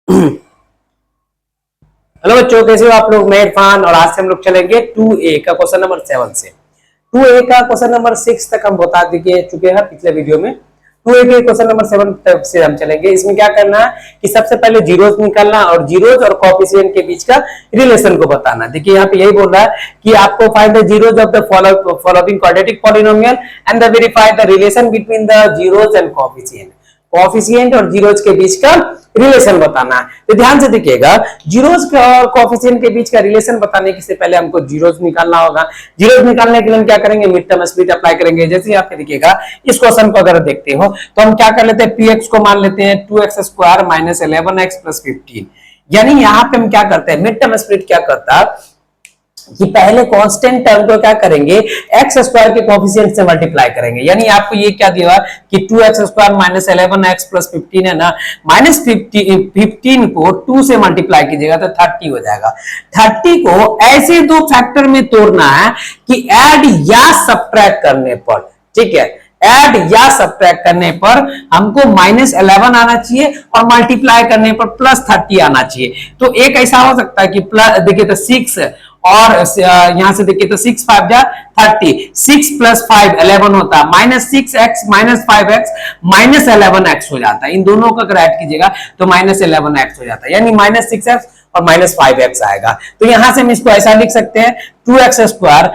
Hello बच्चों, कैसे हो आप लोग। मैं इरफान और आज से हम लोग चलेंगे 2A का क्वेश्चन नंबर 7 से 2A का क्वेश्चन नंबर 6 तक हम बता चुके हैं पिछले वीडियो में। 2A के क्वेश्चन नंबर 7 तक से हम चलेंगे। इसमें क्या करना है कि सबसे पहले जीरोस निकालना और जीरोस और कोएफिशिएंट के बीच का रिलेशन को बताना। देखिए यहाँ पे यही बोल रहा है कि आपको find the zeros of the following quadratic polynomial and the verify the relation between the zeros and coefficient. Coefficient और जीरोस के बीच का रिलेशन बताना है। तो ध्यान से देखिएगा, जीरोस और कोएफिशिएंट के बीच का रिलेशन बताने के से पहले हमको जीरोस निकालना होगा। जीरोस निकालने के लिए हम क्या करेंगे, मिड टर्म स्प्लिट अप्लाई करेंगे। जैसे यहाँ पे देखिएगा, इस क्वेश्चन को अगर देखते हो तो हम क्या कर लेते हैं, px को मान लेते हैं 2x² - 11x + 15। यानी यहाँ पे हम क्या करते हैं, मिड टर्म स्प्लिट क्या करता है कि पहले कांस्टेंट टर्म को क्या करेंगे, x² के कोएफिशिएंट से मल्टीप्लाई करेंगे। यानी आपको ये क्या दिया कि 2x² - 11x + 15 है ना, -15 को 2 से मल्टीप्लाई कीजिएगा तो 30 हो जाएगा। 30 को ऐसे दो फैक्टर में तोड़ना है कि ऐड या सब्ट्रैक्ट करने पर, ठीक है, ऐड या सब्ट्रैक्ट करने पर हमको -11 आना चाहिए और मल्टीप्लाई करने पर +30 आना चाहिए। तो एक ऐसा हो सकता है कि प्लस देखिए तो 6 और यहां से देखिए तो 6 5 जा 30, 6 + 5 11 होता है, -6x - 5x - 11x हो जाता है। इन दोनों का अगर ऐड कीजिएगा तो -11x हो जाता है, यानी -6x और -5x आएगा। तो यहां से हम इसको ऐसा लिख सकते हैं 2x²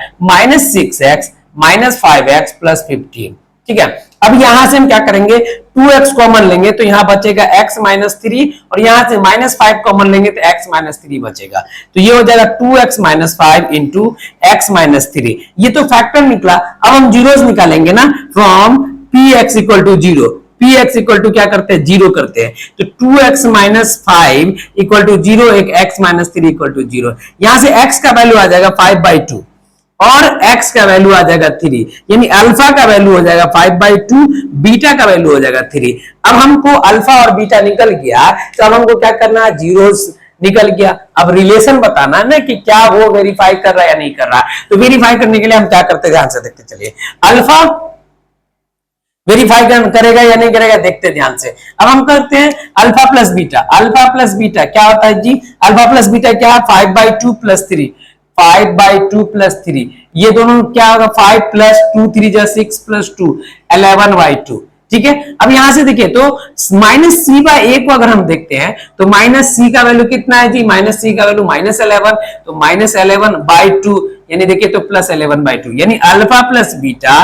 - 6x - 5x + 15, ठीक है। अब यहां से हम क्या करेंगे, 2x कॉमन लेंगे तो यहां बचेगा x - 3 और यहां से -5 कॉमन लेंगे तो x - 3 बचेगा। तो ये हो जाएगा 2x - 5 × x - 3। ये तो फैक्टर निकला। अब हम जीरोस निकालेंगे ना, फ्रॉम px = 0। px = क्या करते हैं, 0 करते हैं। तो 2x - 5 = 0, एक x - 3 = 0। यहां से x का वैल्यू आ जाएगा 5/2 और x का वैल्यू आ जाएगा 3, यानी अल्फा का वैल्यू हो जाएगा 5/2, बीटा का वैल्यू हो जाएगा 3। अब हमको अल्फा और बीटा निकल गया तो अब हमको क्या करना है, जीरोस निकल गया। अब रिलेशन बताना है ना कि क्या वो वेरीफाई कर रहा है या नहीं कर रहा। तो वेरीफाई करने के लिए हम क्या करते हैं, ध्यान से देखते चलिए। अल्फा वेरीफाई करेगा या नहीं करेगा, देखते ध्यान से। अब हम करते हैं alpha plus beta. Alpha plus beta क्या होता है जी, अल्फा प्लस बीटा क्या है, 5/2 + 3, 5/2 + 3। ये दोनों क्या होगा, 5 + 2 3 = 6 + 2 11/2, ठीक है। अब यहां से देखिए तो -c/a को अगर हम देखते हैं तो -c का वैल्यू कितना है जी, -c का वैल्यू -11, तो -11/2 यानी देखिए तो +11/2, यानी alpha plus beta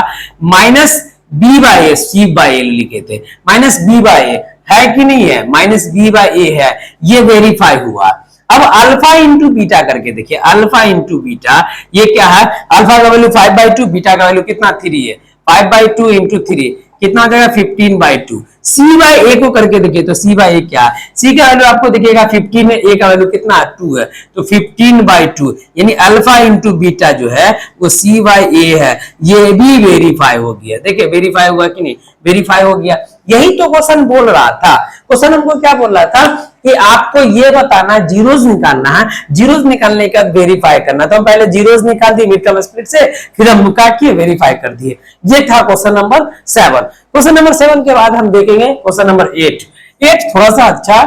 -b/a, c/a लिखे थे, -b/a है कि नहीं है, -b/a है, ये वेरीफाई हुआ। अब अल्फा इंटू बीटा करके देखिए, अल्फा इंटू बीटा ये क्या है, अल्फा का वैल्यू 5/2, बीटा का वैल्यू कितना 3 है, 5/2 इंटू 3 कितना आ जाएगा 15/2। c/a को करके देखिए तो c/a क्या है, c का वैल्यू आपको दिखेगा 15 है, a का वैल्यू कितना 2 है, तो 15/2 यानी अल्फा इंटू बीटा जो है वो c/a है। ये भी वेरीफाई हो गया, देखिए वेरीफाई हुआ कि नहीं, वेरीफाई हो गया। यही तो क्वेश्चन बोल रहा था। क्वेश्चन हमको क्या बोल रहा था कि आपको ये बताना, जीरोस निकालना है, जीरोस निकालने का वेरीफाई करना। तो हम पहले जीरोस निकाल दिए मिड टर्म स्प्लिट से, फिर हम क्या किए, वेरीफाई कर दिए। ये था क्वेश्चन नंबर 7। क्वेश्चन नंबर 7 के बाद हम देखेंगे क्वेश्चन नंबर 8। 8 थोड़ा सा अच्छा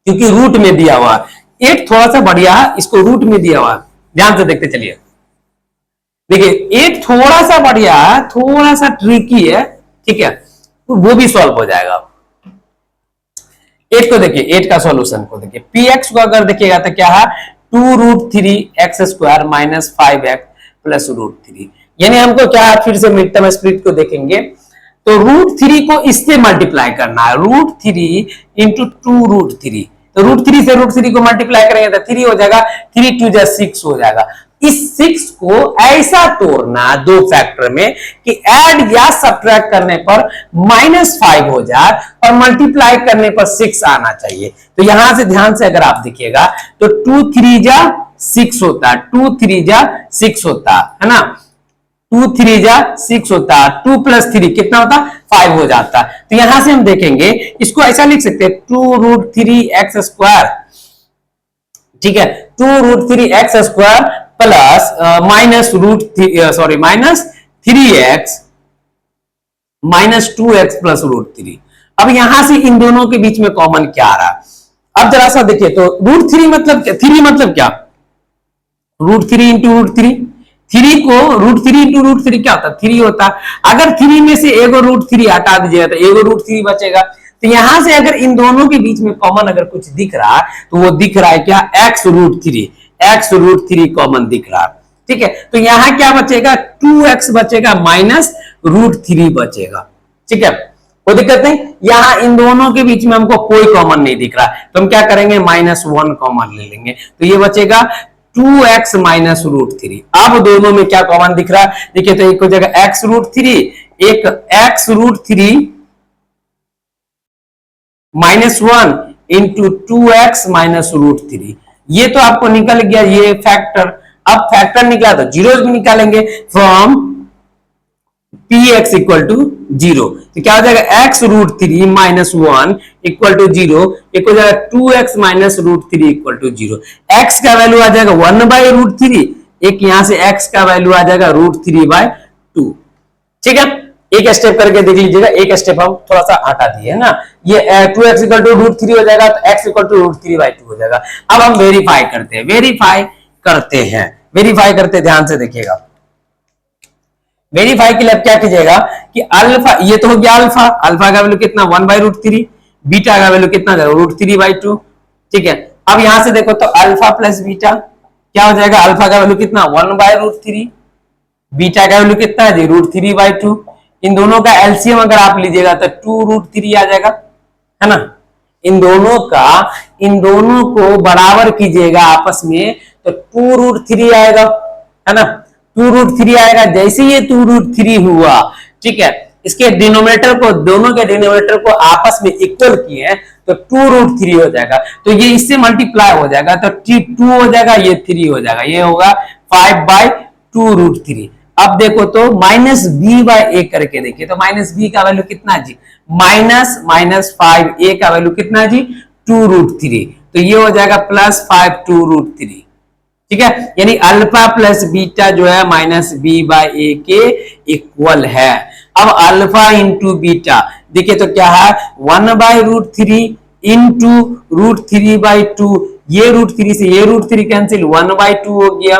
क्योंकि रूट में दिया हुआ। 8 थोड़ा सा बढ़िया, इसको रूट में दिया हुआ, ध्यान से देखते चलिए। देखिए 8 थोड़ा सा बढ़िया, थोड़ा सा ट्रिकी है, ठीक है, तो वो भी सॉल्व हो जाएगा। 8 को देखिए, 8 का सॉल्यूशन को देखिए, px को अगर देखिएगा तो क्या है, 2√3x² - 5x + √3। यानी हमको क्या है, फिर से मिड टर्म स्प्लिट को देखेंगे तो √3 को इससे मल्टीप्लाई करना है, √3 × 2√3। तो √3 से √3 को मल्टीप्लाई करेंगे तो 3 हो जाएगा, 3 2 जा 6 हो जाएगा। इस 6 को ऐसा तोड़ना दो फैक्टर में कि ऐड या सब्ट्रैक्ट करने पर -5 हो जाए और मल्टीप्लाई करने पर 6 आना चाहिए। तो यहां से ध्यान से अगर आप देखिएगा तो 2 3 जा 6 होता है, 2 3 जा 6 होता है ना, 2 3 जा 6 होता है, 2 + 3 कितना होता, 5 हो जाता। तो यहां से हम देखेंगे, इसको ऐसा लिख सकते हैं 2√3x², ठीक है, 2√3x² प्लस -3x -2x + √3। अब यहां से इन दोनों के बीच में कॉमन क्या आ रहा? अब जरा सा देखिए तो √3 मतलब क्या? 3 मतलब क्या? √3 इंटू √3, 3 को √3 इंटू √3 क्या होता? 3 होता। अगर 3 में से एगो √3 हटा दीजिएगा तो एगो √3 बचेगा। तो यहां से अगर इन दोनों के बीच में कॉमन अगर कुछ दिख रहा है तो वो दिख रहा है क्या? x√3, x√3 कॉमन दिख रहा है। ठीक है, तो यहां क्या बचेगा? 2x बचेगा माइनस √3 बचेगा। ठीक है, कोई दिक्कत नहीं। यहां इन दोनों के बीच में हमको कोई कॉमन नहीं दिख रहा, तो हम क्या करेंगे? -1 कॉमन ले लेंगे, तो ये बचेगा 2x माइनस √3। अब दोनों में क्या कॉमन दिख रहा है? देखिए तो एक हो जाएगा x√3, एक x√3 -1 इंटू 2x माइनस √3। ये तो आपको निकल गया ये फैक्टर। अब फैक्टर निकला तो जीरोस भी निकालेंगे। फ्रॉम px इक्वल टू 0, तो क्या हो जाएगा? x√3 -1 इक्वल टू 0, एक हो जाएगा 2x minus √3 equal to 0। x का वैल्यू आ जाएगा 1/√3, एक यहां से x का वैल्यू आ जाएगा √3/2। ठीक है, एक स्टेप करके देख लीजिएगा। एक स्टेप हम थोड़ा सा हटा दिए है ना, ये 2x इक्वल टू √3 हो जाएगा, तो x इक्वल टू √3/2 हो जाएगा। अब हम वेरीफाई करते हैं, वेरीफाई करते ध्यान से देखिएगा। वेरीफाई के लिए क्या कीजिएगा कि अल्फा, ये तो हो गया अल्फा, अल्फा का वैल्यू कितना? 1/√3, बीटा का वैल्यू कितना? √3/2। ठीक है, अब यहां से देखो तो अल्फा प्लस बीटा क्या हो जाएगा? अल्फा का वैल्यू कितना? 1/√3, बीटा का वैल्यू कितना है जी? √3/2। इन दोनों का एलसीएम अगर आप लीजिएगा तो 2√3 आ जाएगा, है ना। इन दोनों को बराबर कीजिएगा आपस में तो 2√3 आएगा, है ना। 2√3 आएगा। जैसे ये 2√3 हुआ, ठीक है, इसके डिनोमिनेटर को, दोनों के डिनोमिनेटर को आपस में इक्वल किए तो 2√3 हो जाएगा, तो ये इससे मल्टीप्लाई हो जाएगा तो 2 हो जाएगा, ये 3 हो जाएगा, ये होगा 5/2√3। अब देखो तो -b/a करके देखिए तो -b का वैल्यू कितना जी? -5a का वैल्यू कितना जी? 2√3, तो ये हो जाएगा +5/2√3। ठीक है, यानी अल्फा प्लस बीटा जो है -b/a के इक्वल है। अब अल्फा इंटू बीटा देखिए तो क्या है? 1/√3 इंटू √3/2, ये √3 से ये √3 कैंसिल, 1/2 हो गया।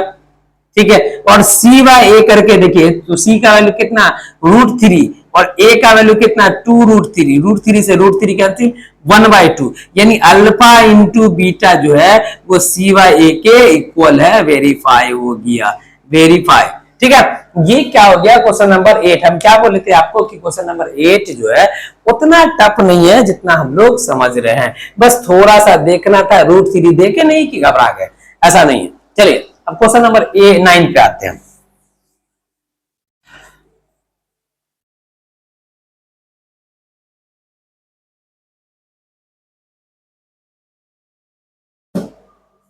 ठीक है, और c/a करके देखिए तो c का वैल्यू कितना? √3, और a का वैल्यू कितना? 2√3, √3 से √3 कैंसिल, 1/2, यानी अल्फा इंटू बीटा जो है वो c/a के इक्वल है। वेरीफाई हो गया, वेरीफाई। ठीक है, ये क्या हो गया? Question number 8। हम क्या बोले थे आपको कि क्वेश्चन नंबर 8 जो है उतना टफ नहीं है जितना हम लोग समझ रहे हैं, बस थोड़ा सा देखना था। √3 देखे नहीं कि घबरा गए, ऐसा नहीं है। चलिए अब क्वेश्चन नंबर 9 पे आते हैं।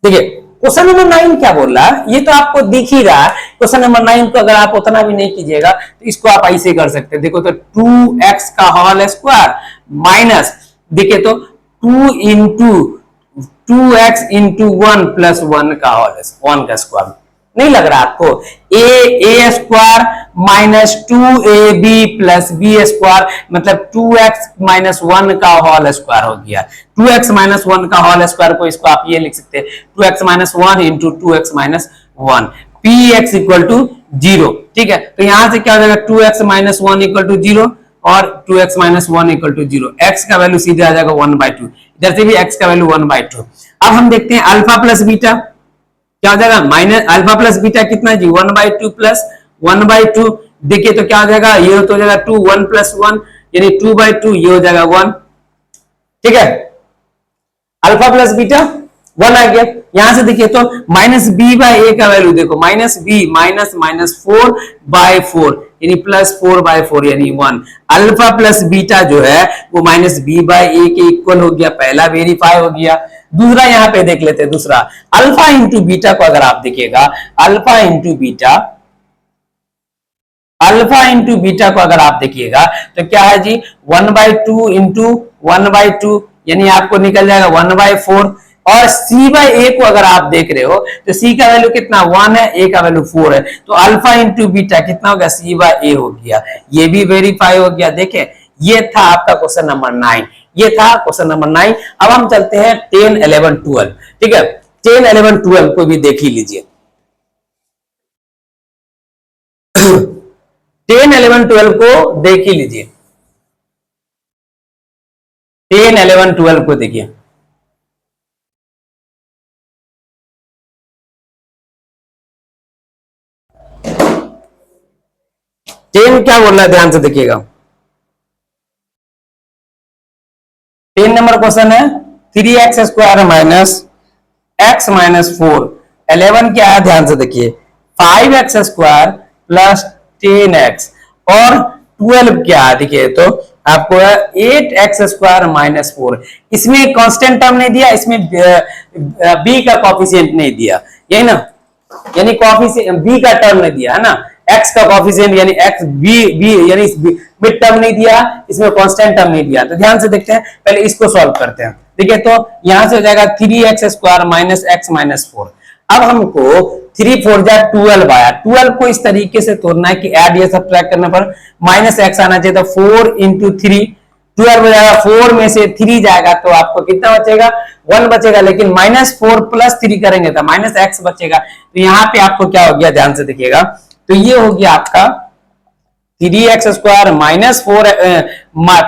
देखिए क्वेश्चन नंबर 9 क्या बोल रहा है, ये तो आपको दिख ही रहा है। क्वेश्चन नंबर 9 को अगर आप उतना भी नहीं कीजिएगा तो इसको आप ऐसे कर सकते हैं। देखो तो 2x का होल स्क्वायर माइनस, देखिए तो 2 इंटू 2x इंटू 1 प्लस 1 का होल, 1 का स्क्वायर। नहीं लग रहा आपको? a square minus 2ab plus b square मतलब 2x माइनस 1 का होल स्क्वायर हो गया। 2x माइनस 1 का होल स्क्वायर को इसको आप ये लिख सकते हैं 2x minus 1 into 2x minus 1, px equal to 0। ठीक है, तो यहां से क्या हो जाएगा? 2x माइनस 1 इक्वल टू 0 और 2x minus 1 equal to 0। x का वैल्यू सीधे आ जाएगा 1/2, इधर से भी x का वैल्यू 1/2। अब हम देखते हैं अल्फा प्लस बीटा क्या हो जाएगा? माइनस अल्फा प्लस बीटा कितना जी? 1/2 प्लस 1/2। देखिए तो क्या हो जाएगा? ये तो हो जाएगा 2, 1 प्लस 1 यानी 2/2, ये हो जाएगा 1। ठीक है, अल्फा प्लस बीटा 1 आ गया। यहां से देखिए तो -b/a का वैल्यू देखो, -b माइनस 4/4 यानी +4/4 यानी 1। अल्फा प्लस बीटा जो है वो -b/a के इक्वल हो गया, पहला वेरीफाई हो गया। दूसरा यहां पे देख लेते हैं, दूसरा अल्फा इंटू बीटा को अगर आप देखिएगा, अल्फा इंटू बीटा को अगर आप देखिएगा तो क्या है जी? 1/2 इंटू 1/2 यानी आपको निकल जाएगा 1/4। और c/a को अगर आप देख रहे हो तो c का वैल्यू कितना? 1 है, a का वैल्यू 4 है, तो अल्फा इंटू बीटा कितना हो गया? c/a हो गया। ये भी वेरीफाई हो गया। देखें ये था आपका क्वेश्चन नंबर 9, ये था क्वेश्चन नंबर 9। अब हम चलते हैं 10, 11, 12। ठीक है, 10, 11, 12 को भी देख ही लीजिए। 10, 11, 12 को देख ही लीजिए। 10, 11, 12 को देखिए। 10 क्या बोल रहा है, ध्यान से देखिएगा। 10 नंबर क्वेश्चन है 3x² माइनस x माइनस 4। 11 क्या है, ध्यान से देखिए, 5x² प्लस 10x। और 12 क्या है, देखिए तो आपको है 8x² माइनस 4। इसमें कांस्टेंट टर्म नहीं दिया, इसमें b का कॉफिशिएंट नहीं दिया, यही ना, यानी कॉफिशिएंट b का टर्म नहीं दिया है ना, x का कॉफिशिएंट यानी x b यानी मिड टर्म नहीं दिया, इसमें कांस्टेंट टर्म नहीं दिया। तो ध्यान से देखते हैं, पहले इसको सॉल्व करते हैं। ठीक है, तो यहां से हो जाएगा 3x² माइनस x माइनस 4। अब हमको 3 4 जा 12 आया, 12 को इस तरीके से तोड़ना है कि ऐड या सब्ट्रैक्ट करने पर माइनस x आना चाहिए, तो 4 इंटू 3 12 हो जाएगा। 4 में से 3 जाएगा तो आपको कितना बचेगा, 1 बचेगा, लेकिन माइनस 4 प्लस 3 करेंगे तो माइनस x बचेगा। तो यहाँ पे आपको क्या हो गया, ध्यान से देखिएगा, तो ये हो गया आपका 3x² minus 4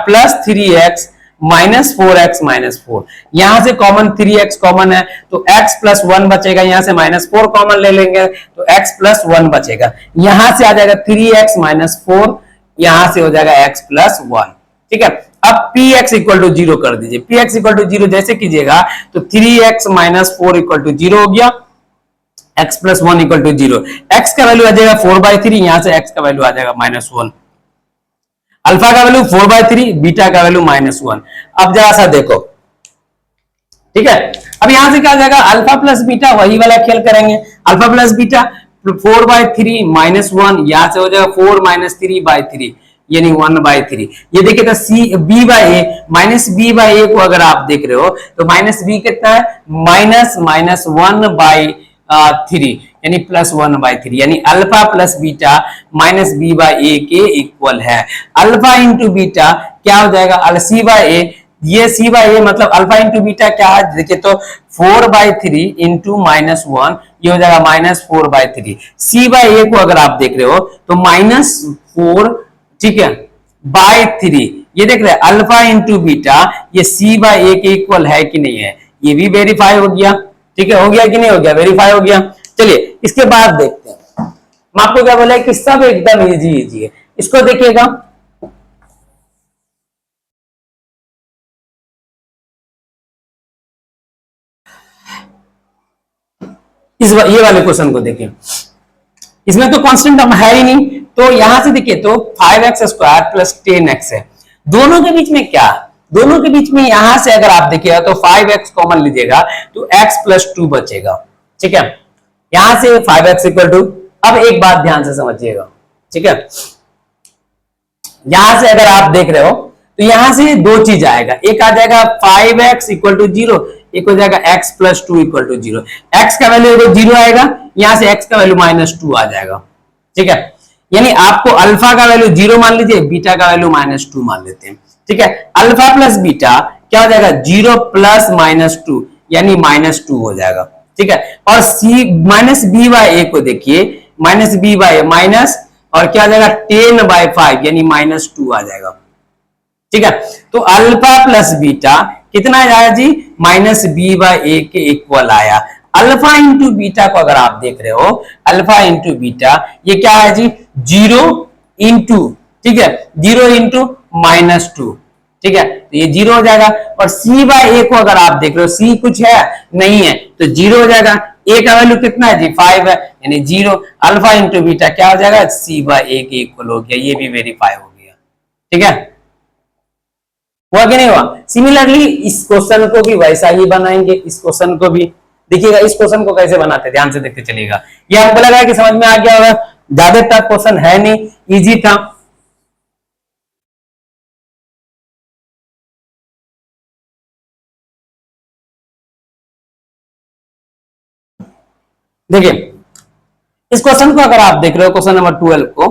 plus 3x minus 4x minus 4। यहां से कॉमन 3x कॉमन है तो x प्लस 1 बचेगा, यहां से माइनस 4 कॉमन ले लेंगे तो x प्लस 1 बचेगा। यहां से आ जाएगा 3x माइनस 4, यहां से हो जाएगा x प्लस 1। ठीक है, अब px इक्वल टू 0 कर दीजिए। px इक्वल टू 0 जैसे कीजिएगा तो 3x माइनस 4 इक्वल टू 0 हो गया, x plus 1 equal to 0। x का वैल्यू आ जाएगा 4/3, यहां से x का वैल्यू आ जाएगा -1। अल्फा का वैल्यू 4/3, बीटा का वैल्यू -1। अब जरा सा देखो, ठीक है, अब यहां से क्या आ जाएगा, अल्फा प्लस बीटा, वही वाला खेल करेंगे। अल्फा प्लस बीटा 4/3 -1, यहां से हो जाएगा 4 - 3/3 यानी 1/3। ये देखिए तो C b by A minus B by A को अगर आप देख रहे हो तो माइनस बी कितना है, -1/3 यानी +1/3, यानी alpha plus beta minus B by A के इक्वल है। अल्फा इंटू बीटा क्या हो जाएगा, सी बाई ए, ये सी बाई ए मतलब अल्फा इंटू बीटा क्या है, देखिए तो 4/3 इंटू -1, ये हो जाएगा -4/3। सी बाई ए को अगर आप देख रहे हो तो -4, ठीक है, /3, ये देख रहे हैं अल्फा इंटू बीटा, ये सी बाई ए के इक्वल है कि नहीं है, ये भी वेरीफाई हो गया। ठीक है, हो गया कि नहीं हो गया, वेरीफाई हो गया। चलिए इसके बाद देखते हैं, मैं आपको क्या बोला कि सब एकदम इजी है। इसको देखिएगा, ये वाले क्वेश्चन को देखिए, इसमें तो कांस्टेंट टर्म है ही नहीं, तो यहां से देखिए तो 5x² प्लस 10x है। दोनों के बीच में क्या, दोनों के बीच में यहां से अगर आप देखिएगा तो 5x कॉमन लीजिएगा तो x प्लस 2 बचेगा। ठीक है, यहां से 5x इक्वल टू, अब एक बात ध्यान से समझिएगा, ठीक है, यहां से अगर आप देख रहे हो तो यहां से दो चीज आएगा, एक आ जाएगा 5x इक्वल टू 0, एक हो जाएगा x plus 2 equal to 0। x का वैल्यू 0 आएगा, यहां से x का वैल्यू -2 आ जाएगा। ठीक है, यानी आपको अल्फा का वैल्यू 0 मान लीजिए, बीटा का वैल्यू -2 मान लेते हैं। ठीक है, अल्फा प्लस बीटा क्या हो जाएगा, 0 प्लस -2 यानी -2 हो जाएगा। ठीक है, और C minus B by A को देखिए, minus B by A minus, और क्या आ जाएगा 10/5 यानी -2 आ जाएगा। ठीक है, तो अल्फा प्लस बीटा कितना आया जी, -b बाई ए के इक्वल आया। अल्फा इंटू बीटा को अगर आप देख रहे हो, अल्फा इंटू बीटा ये क्या है जी, 0 इंटू, ठीक है, 0 इंटू -2, ठीक है, तो ये 0 हो जाएगा। और c बाई ए को अगर आप देख रहे हो, c कुछ है नहीं है तो 0 हो जाएगा। a का वैल्यू कितना है जी, 5 है, यानी 0। अल्फा इंटू बीटा क्या हो जाएगा, c बाई ए के इक्वल हो गया, ये भी वेरीफाई हो गया। ठीक है, हुआ कि नहीं हुआ। सिमिलरली इस क्वेश्चन को भी वैसा ही बनाएंगे, इस क्वेश्चन को भी देखिएगा, इस क्वेश्चन को कैसे बनाते हैं ध्यान से देखते चलिएगा। ये हमको लगा कि समझ में आ गया होगा, ज्यादा टफ क्वेश्चन है नहीं, इजी था। देखिए इस क्वेश्चन को अगर आप देख रहे हो, क्वेश्चन नंबर 12 को,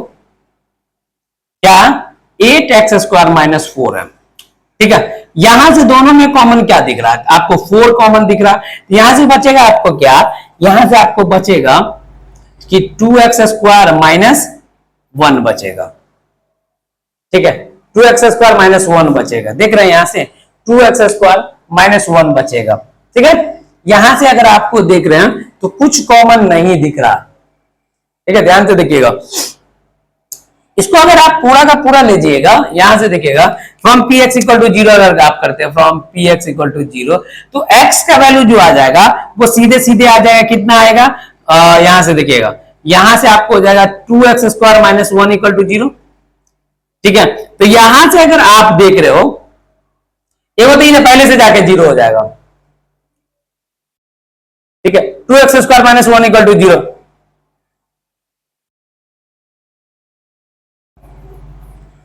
क्या 8x² माइनस 4m। ठीक है, यहां से दोनों में कॉमन क्या दिख रहा है आपको? 4 कॉमन दिख रहा है। यहां से बचेगा आपको क्या? यहां से आपको बचेगा कि 2x² माइनस 1 बचेगा। ठीक है, 2x² माइनस 1 बचेगा। देख रहे हैं यहां से 2x² माइनस 1 बचेगा। ठीक है, यहां से अगर आपको देख रहे हैं तो कुछ कॉमन नहीं दिख रहा। ठीक है, ध्यान से देखिएगा। इसको अगर आप पूरा का पूरा लीजिएगा, यहां से देखिएगा फ्रॉम px इक्वल टू 0 अगर आप करते हैं फ्रॉम px इक्वल टू 0, तो x का वैल्यू जो आ जाएगा वो सीधे सीधे आ जाएगा। कितना आएगा? यहां से देखिएगा, यहां से आपको हो जाएगा 2x² माइनस 1 इक्वल टू 0। ठीक है, तो यहां से अगर आप देख रहे हो ये बताइए पहले से जाके 0 हो जाएगा। ठीक है, 2x² माइनस 1 इक्वल टू 0।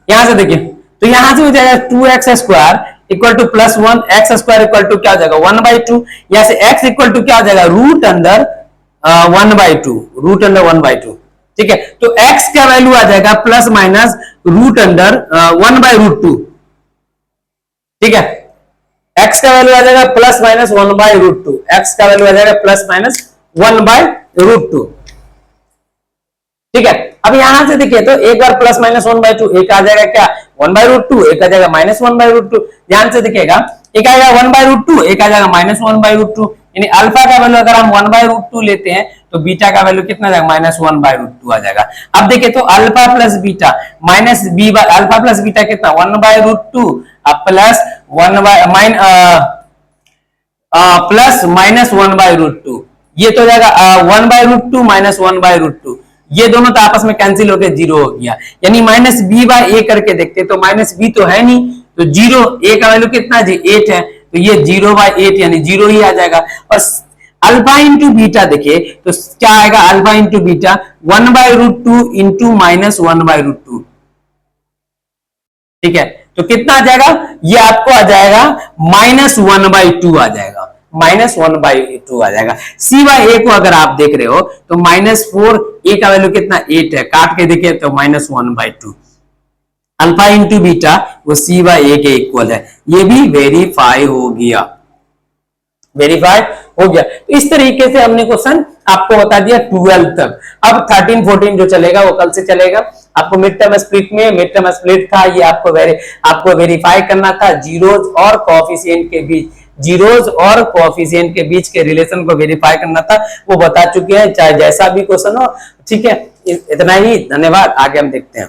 यहां से देखिए, तो यहां से हो जाएगा 2x² equal to plus 1, x² equal to क्या हो जाएगा 1/2। यहां से x इक्वल टू क्या हो जाएगा? Root under 1/2, root under 1/2। ठीक है, तो x का वैल्यू आ जाएगा प्लस माइनस रूट अंडर 1/√2। ठीक है, x का वैल्यू आ जाएगा प्लस माइनस 1/√2, x का वैल्यू आ जाएगा प्लस माइनस 1/√2। ठीक है, अब यहां से देखिए तो एक बार प्लस माइनस 1/2, एक आ जाएगा क्या 1/√2, एक आ जाएगा माइनस 1/√2। ध्यान से देखिएगा, एक आएगा 1/√2, एक आ जाएगा माइनस 1/√2। यानी अल्फा का वैल्यू अगर हम 1/√2 लेते हैं तो बीटा का वैल्यू कितना जाएगा? माइनस 1/√2 आ जाएगा। अब देखिए तो alpha plus beta minus B, alpha plus beta कितना 1/√2 प्लस 1 प्लस माइनस 1/√2, ये तो हो जाएगा 1/√2 माइनस 1/√2। ये दोनों तो आपस में कैंसिल होकर 0 हो गया। यानी माइनस b/a करके देखते तो माइनस b तो है नहीं, तो 0, a का वैल्यू कितना जी 8 है, तो ये 0/8 यानी 0 ही आ जाएगा। और अल्फा इंटू बीटा देखिए तो क्या आएगा? Alpha into beta 1/√2 into minus 1/√2। ठीक है, तो कितना आ जाएगा? ये आपको आ जाएगा माइनस 1/2 आ जाएगा, माइनस 1/2 आ जाएगा। c/a को अगर आप देख रहे हो तो -4, a का वैल्यू कितना 8 है, काट के देखिए तो -1/2। अल्फा इंटू बीटा वो c/a के इक्वल है। ये भी वेरीफाई हो गया, वेरीफाई हो गया। तो इस तरीके से हमने क्वेश्चन आपको बता दिया 12 तक। अब 13 14 जो चलेगा वो कल से चलेगा। आपको मिड टर्म स्प्लिट में, मिड टर्म स्प्लिट था ये आपको वेरीफाई करना था जीरोज और कोएफिशिएंट के बीच, जीरोज और कोएफिशिएंट के बीच के रिलेशन को वेरीफाई करना था, वो बता चुके हैं, चाहे जैसा भी क्वेश्चन हो। ठीक है, इतना ही, धन्यवाद। आगे हम देखते हैं।